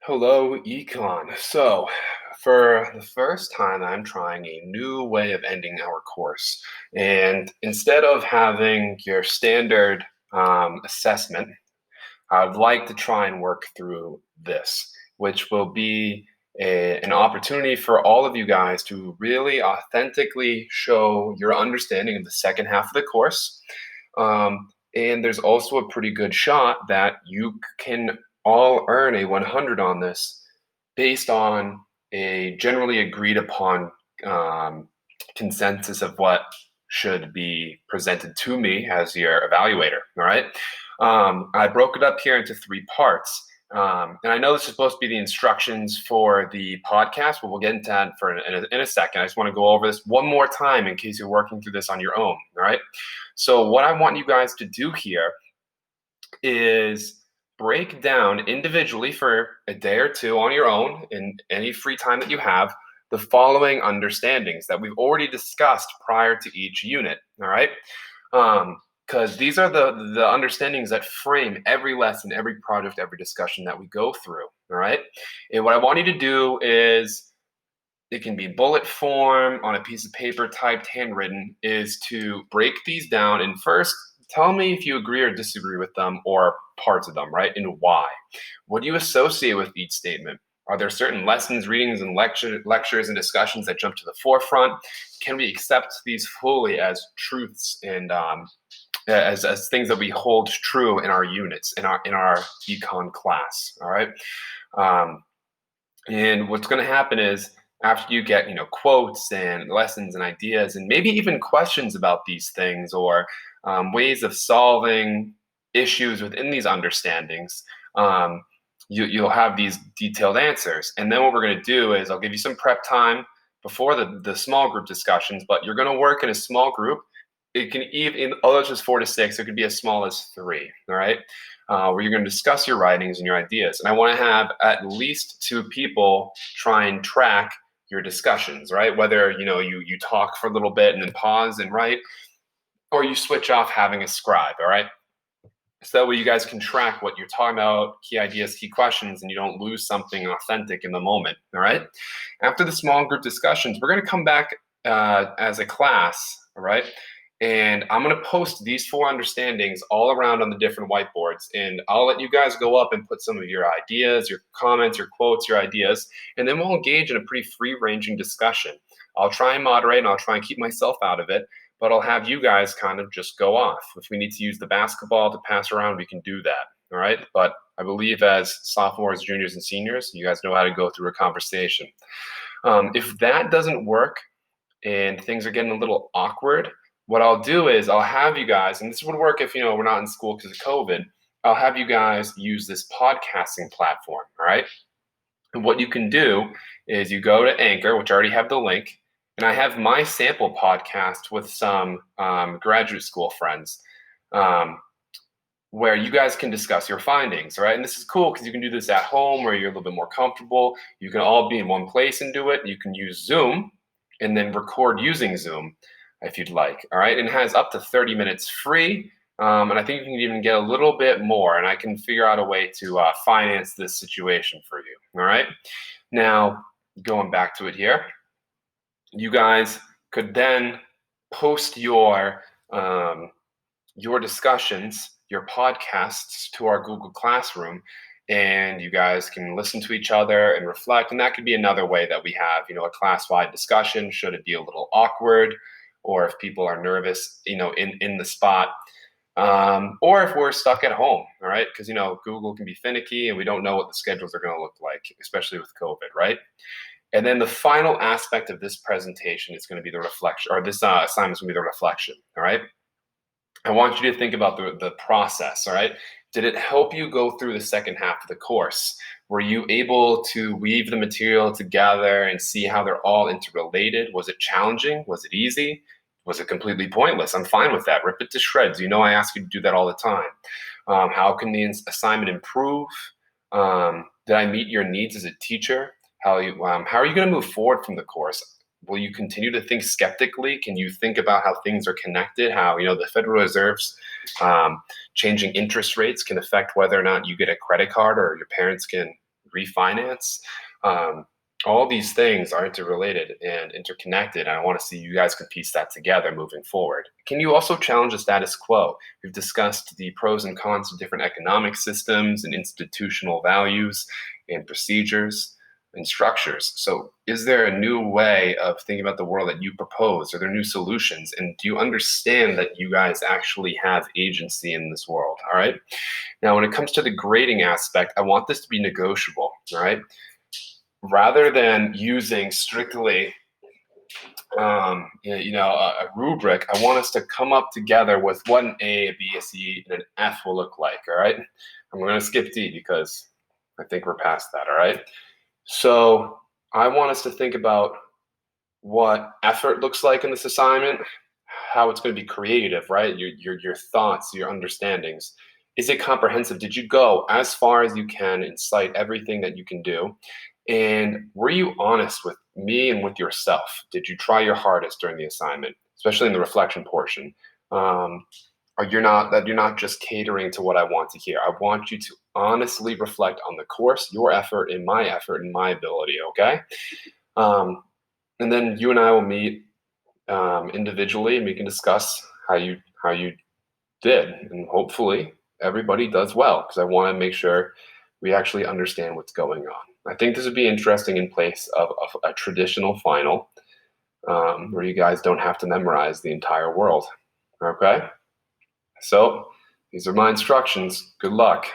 Hello, Econ. So, for the first time, I'm trying a new way of ending our course. And instead of having your standard assessment, I'd like to try and work through this, which will be an opportunity for all of you guys to really authentically show your understanding of the second half of the course. And there's also a pretty good shot that you can all earn a 100 on this based on a generally agreed upon um, consensus of what should be presented to me as your evaluator. All right. I broke it up here into three parts. And I know this is supposed to be the instructions for the podcast, but we'll get into that in a second. I just want to go over this one more time in case you're working through this on your own. All right. So, what I want you guys to do here is break down individually for a day or two on your own in any free time that you have the following understandings that we've already discussed prior to each unit. All right. Because these are the understandings that frame every lesson, every project, every discussion that we go through. All right. And what I want you to do is it can be bullet form on a piece of paper, typed, handwritten, is to break these down and first tell me if you agree or disagree with them or parts of them, right? And why. What do you associate with each statement? Are there certain lessons, readings, and lectures and discussions that jump to the forefront? Can we accept these fully as truths and as things that we hold true in our units, in our econ class? All right. Um, and what's going to happen is after you get, quotes and lessons and ideas and maybe even questions about these things or ways of solving issues within these understandings, you'll have these detailed answers. And then what we're going to do is I'll give you some prep time before the small group discussions, but you're going to work in a small group. It can even, although it's just 4 to 6, it could be as small as 3, all right? Where you're going to discuss your writings and your ideas. And I want to have at least 2 people try and track your discussions, right? Whether, you talk for a little bit and then pause and write, or you switch off having a scribe, all right? So that way you guys can track what you're talking about, key ideas, key questions, and you don't lose something authentic in the moment, all right? After the small group discussions, we're going to come back as a class, all right? And I'm going to post these 4 understandings all around on the different whiteboards. And I'll let you guys go up and put some of your ideas, your comments, your quotes, your ideas, and then we'll engage in a pretty free-ranging discussion. I'll try and moderate and I'll try and keep myself out of it, but I'll have you guys kind of just go off. If we need to use the basketball to pass around, we can do that. All right. But I believe as sophomores, juniors, and seniors, you guys know how to go through a conversation. If that doesn't work and things are getting a little awkward, what I'll do is I'll have you guys, and this would work if we're not in school because of COVID. I'll have you guys use this podcasting platform. All right. And what you can do is you go to Anchor, which I already have the link, and I have my sample podcast with some graduate school friends where you guys can discuss your findings, right? And this is cool because you can do this at home where you're a little bit more comfortable. You can all be in one place and do it. You can use Zoom and then record using Zoom if you'd like, all right? And it has up to 30 minutes free. And I think you can even get a little bit more, and I can figure out a way to finance this situation for you, all right? Now, going back to it here, you guys could then post your discussions, your podcasts to our Google Classroom, and you guys can listen to each other and reflect. And that could be another way that we have, a class-wide discussion, should it be a little awkward, or if people are nervous, in the spot. Or if we're stuck at home, all right? Because, Google can be finicky and we don't know what the schedules are going to look like, especially with COVID, right? And then the final aspect of this presentation is going to be the reflection, or this assignment is going to be the reflection, all right? I want you to think about the process, all right? Did it help you go through the second half of the course? Were you able to weave the material together and see how they're all interrelated? Was it challenging? Was it easy? Was it completely pointless? I'm fine with that. Rip it to shreds. I ask you to do that all the time. How can the assignment improve? Did I meet your needs as a teacher? How are you going to move forward from the course? Will you continue to think skeptically? Can you think about how things are connected? How, the Federal Reserve's changing interest rates can affect whether or not you get a credit card or your parents can, refinance. Um, all these things are interrelated and interconnected, and I want to see you guys can piece that together moving forward. Can you also challenge the status quo? We've discussed the pros and cons of different economic systems and institutional values and procedures and structures. So, is there a new way of thinking about the world that you propose? Are there new solutions? And do you understand that you guys actually have agency in this world? All right. Now, when it comes to the grading aspect, I want this to be negotiable. All right. Rather than using strictly a rubric, I want us to come up together with what an A, a B, a C, and an F will look like. All right. I'm going to skip D because I think we're past that. All right. So I want us to think about what effort looks like in this assignment, how it's going to be creative, right? Your thoughts, your understandings. Is it comprehensive? Did you go as far as you can and cite everything that you can do? And were you honest with me and with yourself? Did you try your hardest during the assignment, especially in the reflection portion? Or you're not just catering to what I want to hear. I want you to honestly reflect on the course, your effort, and my ability. Okay, and then you and I will meet individually, and we can discuss how you did, and hopefully everybody does well because I want to make sure we actually understand what's going on. I think this would be interesting in place of a traditional final where you guys don't have to memorize the entire world. Okay, so these are my instructions. Good luck.